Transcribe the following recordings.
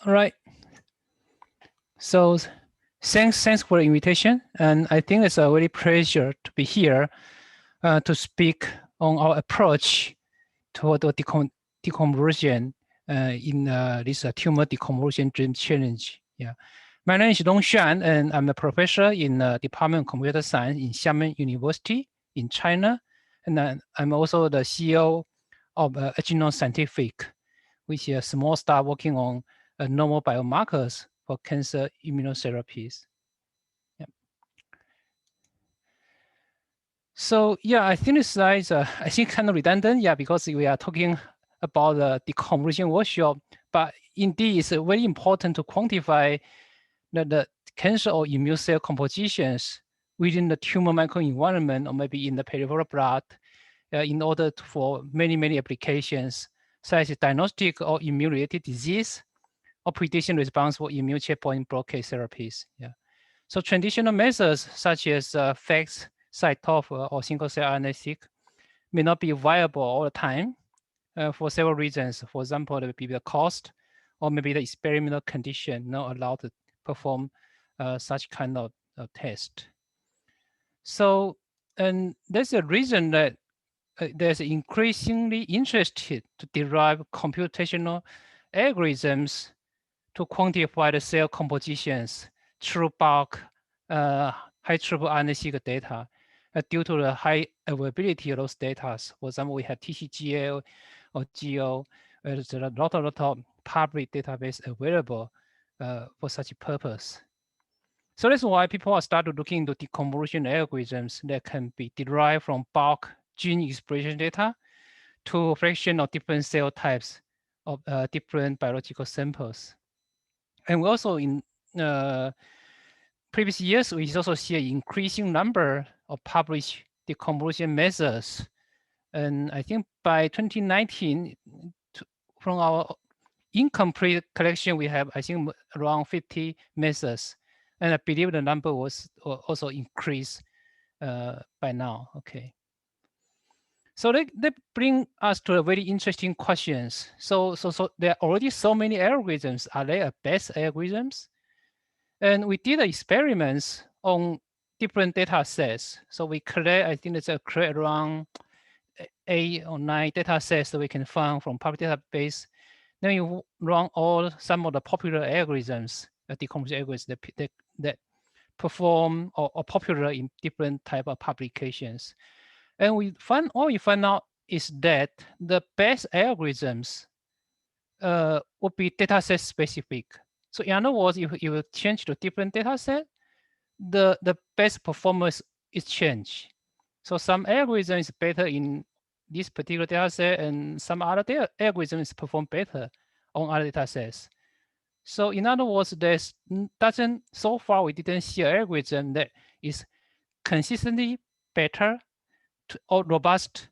All right. So thanks for the invitation, and I think it's a really pleasure to be here to speak on our approach toward the deconvolution in this tumor deconvolution dream challenge. Yeah, my name is Rongshan, and I'm a professor in the Department of Computer Science in Xiamen University in China, and I'm also the CEO of Aginome Scientific, which is a small startup working on novel biomarkers for cancer immunotherapies. Yeah. So yeah, I think this slide is I think kind of redundant. Yeah, because we are talking about the deconvolution workshop, but indeed it's very important to quantify the cancer or immune cell compositions within the tumor microenvironment or maybe in the peripheral blood in order for many applications such as diagnostic or immune-related disease or prediction response for immune checkpoint blockade therapies. Yeah. So traditional methods such as FACS, CyTOF, or single-cell RNA-seq may not be viable all the time for several reasons. For example, it would be the cost, or maybe the experimental condition not allowed to perform such kind of test. So, and there's a reason that there's increasingly interested to derive computational algorithms to quantify the cell compositions through bulk high throughput RNA-seq data due to the high availability of those data. For example, we have TCGA or GO. There's a lot of public database available for such a purpose. So that's why people are started looking into deconvolution algorithms that can be derived from bulk gene expression data to a fraction of different cell types of different biological samples. And we also in previous years, we also see an increasing number of published deconvolution methods. And I think by 2019, from our incomplete collection, we have, I think, around 50 methods. And I believe the number was also increased by now. Okay. So they bring us to a very interesting questions. So there are already so many algorithms. Are they best algorithms? And we did experiments on different data sets. So we collect, I think it's create around 8 or 9 data sets that we can find from public database. Then you run some of the popular algorithms, decomposition algorithms that perform or popular in different type of publications. And what we find out is that the best algorithms would be dataset specific. So in other words, if you change to different dataset, the best performance is changed. So some algorithm is better in this particular dataset, and some other algorithms perform better on other datasets. So in other words, so far we didn't see an algorithm that is consistently better or robust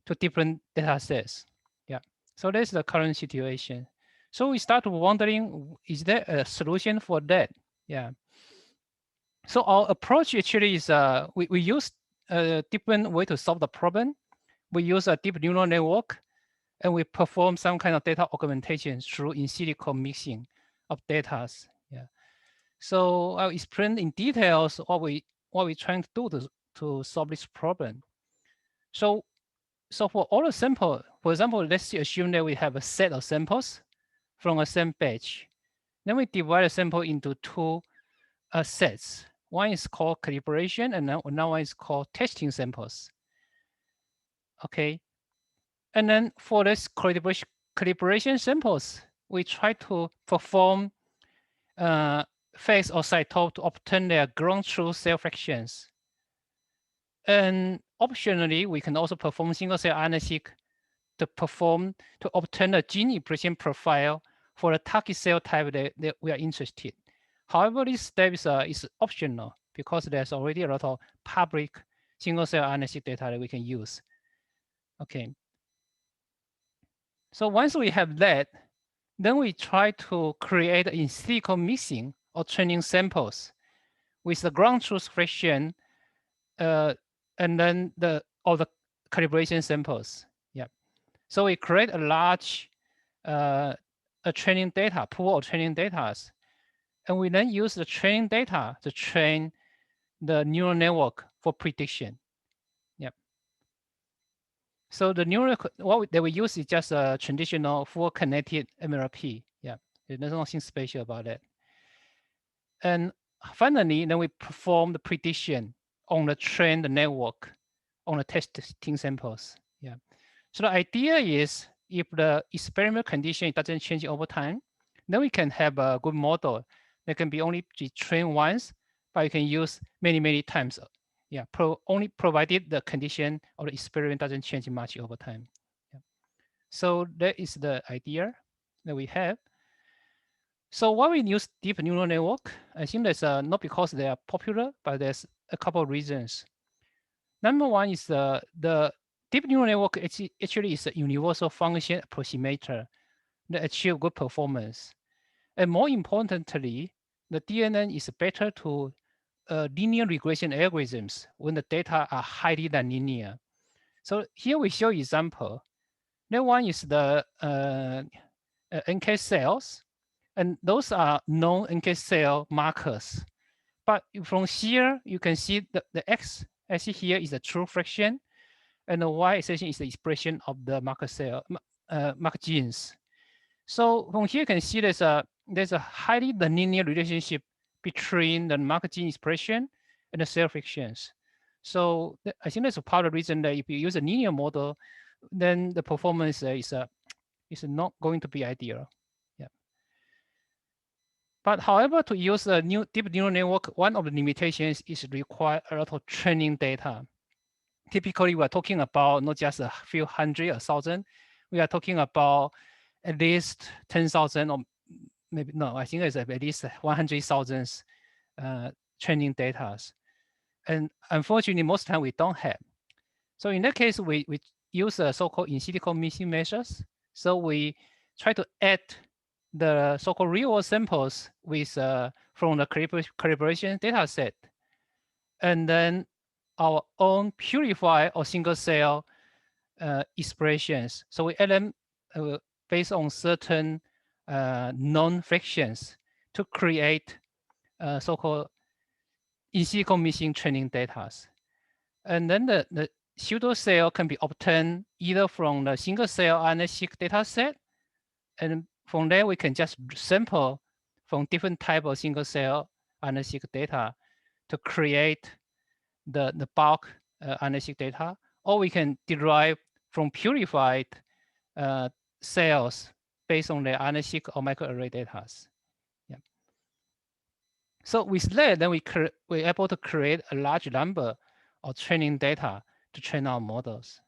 to different data sets. Yeah. So that's the current situation. So we start wondering, is there a solution for that? Yeah. So our approach actually is we use a different way to solve the problem. We use a deep neural network, and we perform some kind of data augmentation through in silico mixing of data. Yeah. So I'll explain in details what we're trying to do to solve this problem. So for all the sample, for example, let's assume that we have a set of samples from a same batch. Then we divide the sample into two sets. One is called calibration, and now one is called testing samples. Okay. And then for this calibration samples, we try to perform phase or CyTOF to obtain their ground truth cell fractions. And optionally, we can also perform single-cell RNA-seq to obtain a gene expression profile for the target cell type that we are interested. However, this step is optional because there's already a lot of public single-cell RNA-seq data that we can use. Okay. So once we have that, then we try to create in silico mixing or training samples with the ground truth fraction and then all the calibration samples. Yeah. So we create a large a training data, pool of training data, and we then use the training data to train the neural network for prediction. Yep. So the neural, that we use is just a traditional full connected MLP. Yeah, there's nothing special about it. And finally, then we perform the prediction on the trained network on the testing samples. Yeah. So the idea is if the experiment condition doesn't change over time, then we can have a good model that can be only trained once, but you can use many, many times. Yeah, only provided the condition of the experiment doesn't change much over time. Yeah. So that is the idea that we have. So why we use deep neural network? I think that's not because they are popular, but there's a couple of reasons. Number one is the deep neural network actually is a universal function approximator that achieve good performance. And more importantly, the DNN is better to linear regression algorithms when the data are highly nonlinear. So here we show example. That one is the NK cells, and those are known NK cell markers. But from here, you can see the X axis here is the true fraction, and the Y axis is the expression of the marker cell, marker genes. So from here, you can see there's a highly linear relationship between the marker gene expression and the cell fractions. So I think that's a part of the reason that if you use a linear model, then the performance is not going to be ideal. Yeah. But however, to use a deep neural network, one of the limitations is require a lot of training data. Typically, we're talking about not just a few hundred or thousand. We are talking about at least 10,000 or maybe, no, I think it's at least 100,000 training data. And unfortunately, most of the time we don't have. So in that case, we use a so-called in silico mixing measures. So we try to add the so-called real-world samples with from the calibration data set, and then our own purified or single cell expressions. So we add them based on certain known fractions to create so-called in silico mixing training data. And then the pseudo cell can be obtained either from the single cell RNA-seq data set, and from there we can just sample from different type of single cell RNA-seq data to create the bulk RNA-seq data, or we can derive from purified cells based on the RNA-seq or microarray data. Yeah. So with that, then we're able to create a large number of training data to train our models.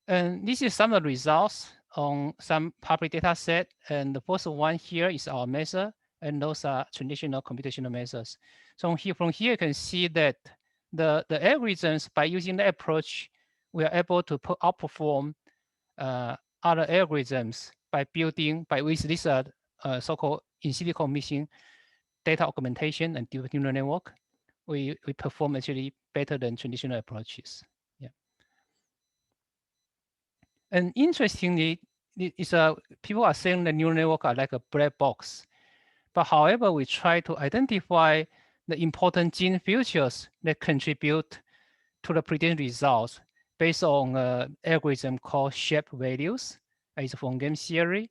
And this is some of the results on some public data set. And the first one here is our method, and those are traditional computational methods. So from here, you can see that the algorithms, by using the approach, we are able to outperform other algorithms by with this so-called in silico mixing data augmentation and deep neural network. We perform actually better than traditional approaches. Yeah. And interestingly, people are saying the neural network are like a black box. But however, we try to identify the important gene features that contribute to the prediction results based on an algorithm called shape values. It's from game theory.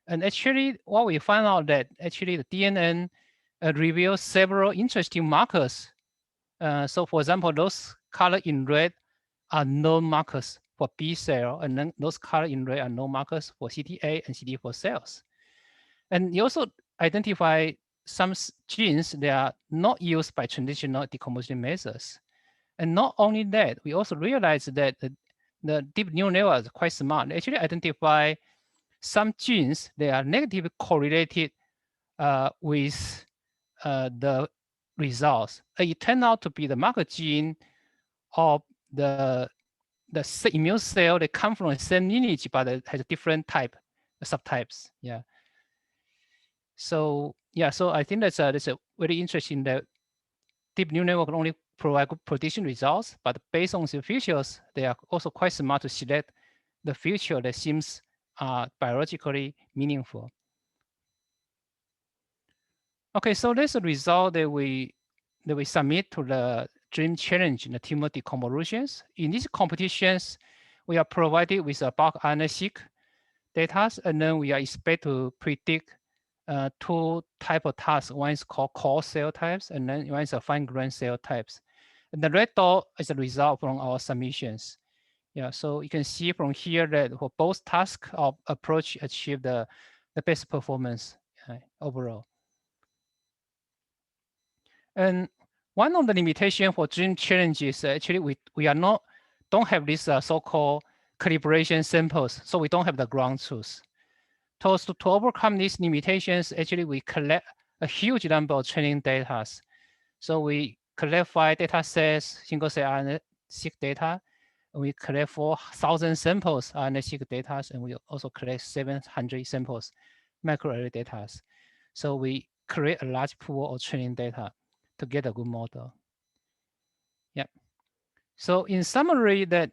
And actually, what we found out that actually the DNN reveals several interesting markers. So for example, those color in red are known markers for B cell, and then those color in red are known markers for CD8 and CD4 cells. And you also identify some genes that are not used by traditional decomposition methods. And not only that, we also realized that the deep neural network is quite smart. They actually identify some genes that are negatively correlated with the results. It turned out to be the marker gene of the immune cell that come from the same lineage, but it has a different type, subtypes. Yeah. So yeah, so I think that's a very interesting that deep neural network can only provide good prediction results, but based on the features, they are also quite smart to select the feature that seems biologically meaningful. Okay, so that's the result that we submit to the Dream Challenge in the tumor deconvolutions. In these competitions, we are provided with a bulk RNA-seq data, and then we are expect to predict two type of tasks. One is called core cell types, and then one is a fine-grained cell types. And the red dot is a result from our submissions. Yeah, so you can see from here that for both tasks, our approach achieved the best performance overall. And one of the limitation for Dream Challenge is actually we don't have this so-called calibration samples, so we don't have the ground truth. To overcome these limitations, actually we collect a huge number of training data. So we collect 5 data sets, single cell RNA-seq data, and we collect 4,000 samples RNA-seq data, and we also collect 700 samples microarray data. So we create a large pool of training data to get a good model. Yeah. So in summary, that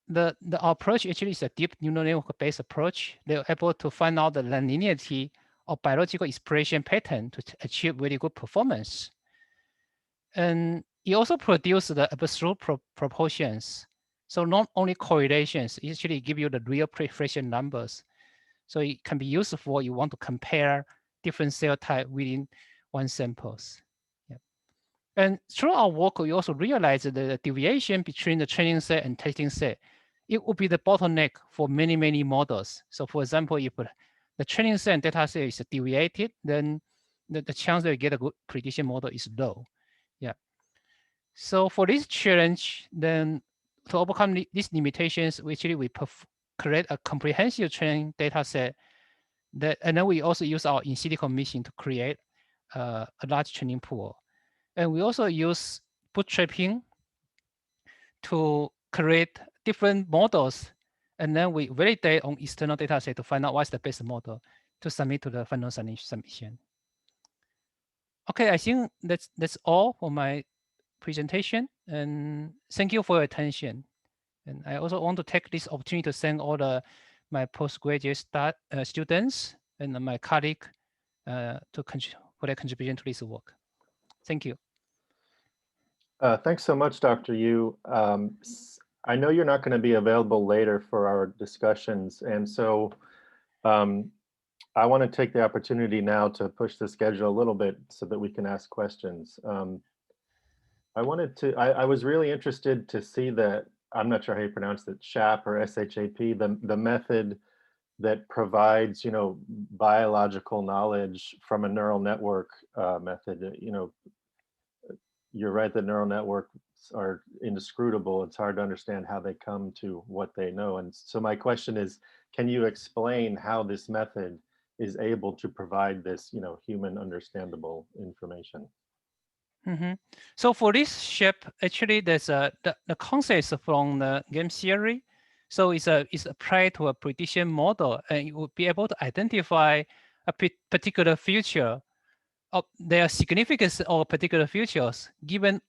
the approach actually is a deep neural network-based approach. They're able to find out the linearity of biological expression pattern to achieve really good performance. And it also produces the absolute proportions. So not only correlations, it actually give you the real proliferation numbers. So it can be useful if you want to compare different cell type within one samples. Yeah. And through our work, we also realized that the deviation between the training set and testing set, it would be the bottleneck for many, many models. So for example, if the training set and data set is deviated, then the chance that you get a good prediction model is low. Yeah. So for this challenge, then to overcome these limitations, we create a comprehensive training data set and then we also use our in silico machine to create a large training pool. And we also use bootstrapping to create different models. And then we validate on external data set to find out what's the best model to submit to the final submission. Okay, I think that's all for my presentation. And thank you for your attention. And I also want to take this opportunity to thank all my postgraduate students and my colleague for their contribution to this work. Thank you. Thanks so much, Dr. Yu. I know you're not going to be available later for our discussions, and so I want to take the opportunity now to push the schedule a little bit so that we can ask questions. I was really interested to see that, I'm not sure how you pronounce it, SHAP or SHAP, the method that provides, biological knowledge from a neural network method. You're right that neural networks are inscrutable. It's hard to understand how they come to what they know. And so my question is, can you explain how this method is able to provide this, human understandable information? Mm-hmm. So for this shape, actually, there's the concept from the game theory. So it's applied to a prediction model, and you will be able to identify a particular feature of their significance of particular features given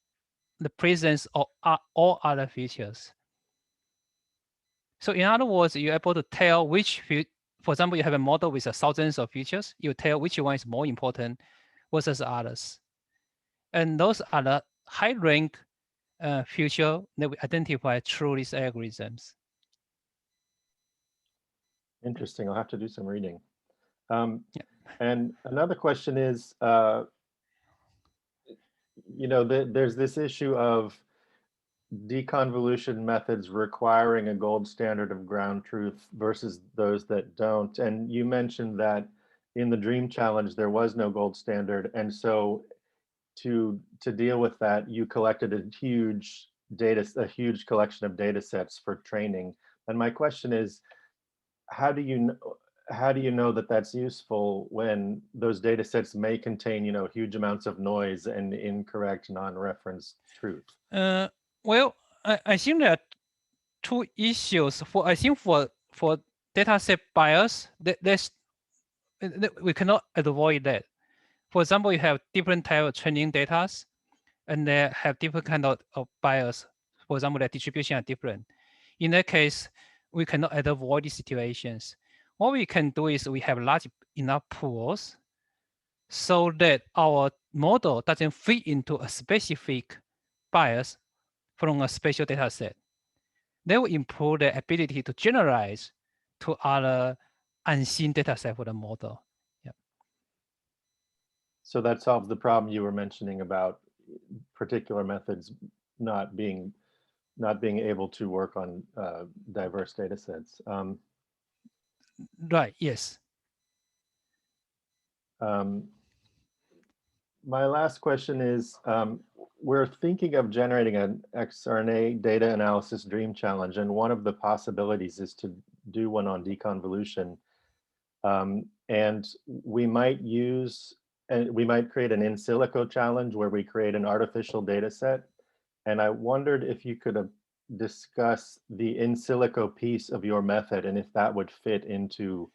the presence of all other features. So in other words, you're able to tell which, for example, you have a model with thousands of features, you tell which one is more important versus others. And those are the high rank feature that we identify through these algorithms. Interesting. I'll have to do some reading. Yeah. And another question is, there's this issue of deconvolution methods requiring a gold standard of ground truth versus those that don't. And you mentioned that in the Dream Challenge, there was no gold standard. And so to deal with that, you collected a huge collection of data sets for training. And my question is, how do you know that that's useful when those data sets may contain, huge amounts of noise and incorrect non-reference truth? Well, I think there are two issues. For data set bias, we cannot avoid that. For example, you have different type of training data, and they have different kind of bias. For example, their distribution are different. In that case, we cannot avoid these situations. What we can do is we have large enough pools so that our model doesn't fit into a specific bias from a spatial data set. They will improve the ability to generalize to other unseen data set for the model. Yeah. So that solves the problem you were mentioning about particular methods not being able to work on diverse data sets. Right, yes. My last question is, we're thinking of generating an exRNA data analysis dream challenge, and one of the possibilities is to do one on deconvolution. And we might create an in silico challenge where we create an artificial data set. And I wondered if you could discuss the in silico piece of your method and if that would fit into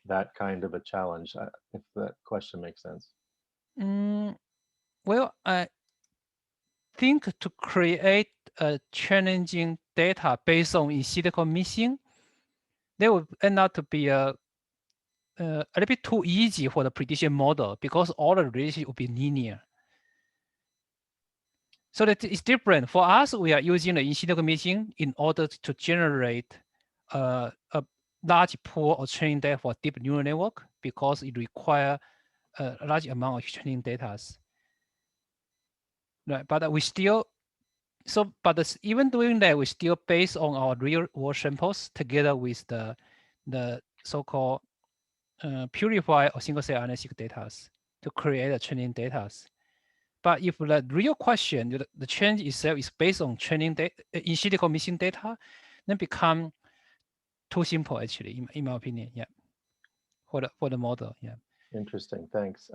that kind of a challenge, if that question makes sense. Well, I think to create a challenging data based on in silico missing, they will end up to be a little bit too easy for the prediction model because all the relations will be linear. So that is different. For us, we are using the in silico missing in order to generate a large pool of training data for deep neural network because it requires a large amount of training data. Right, but we still, but even doing that, we still based on our real world samples together with the so-called purified or single cell RNA-seq data to create a training data. But if the real question, the change itself is based on training data, in silico missing data, then become too simple actually, in my opinion. Yeah, for the model. Yeah. Interesting. Thanks.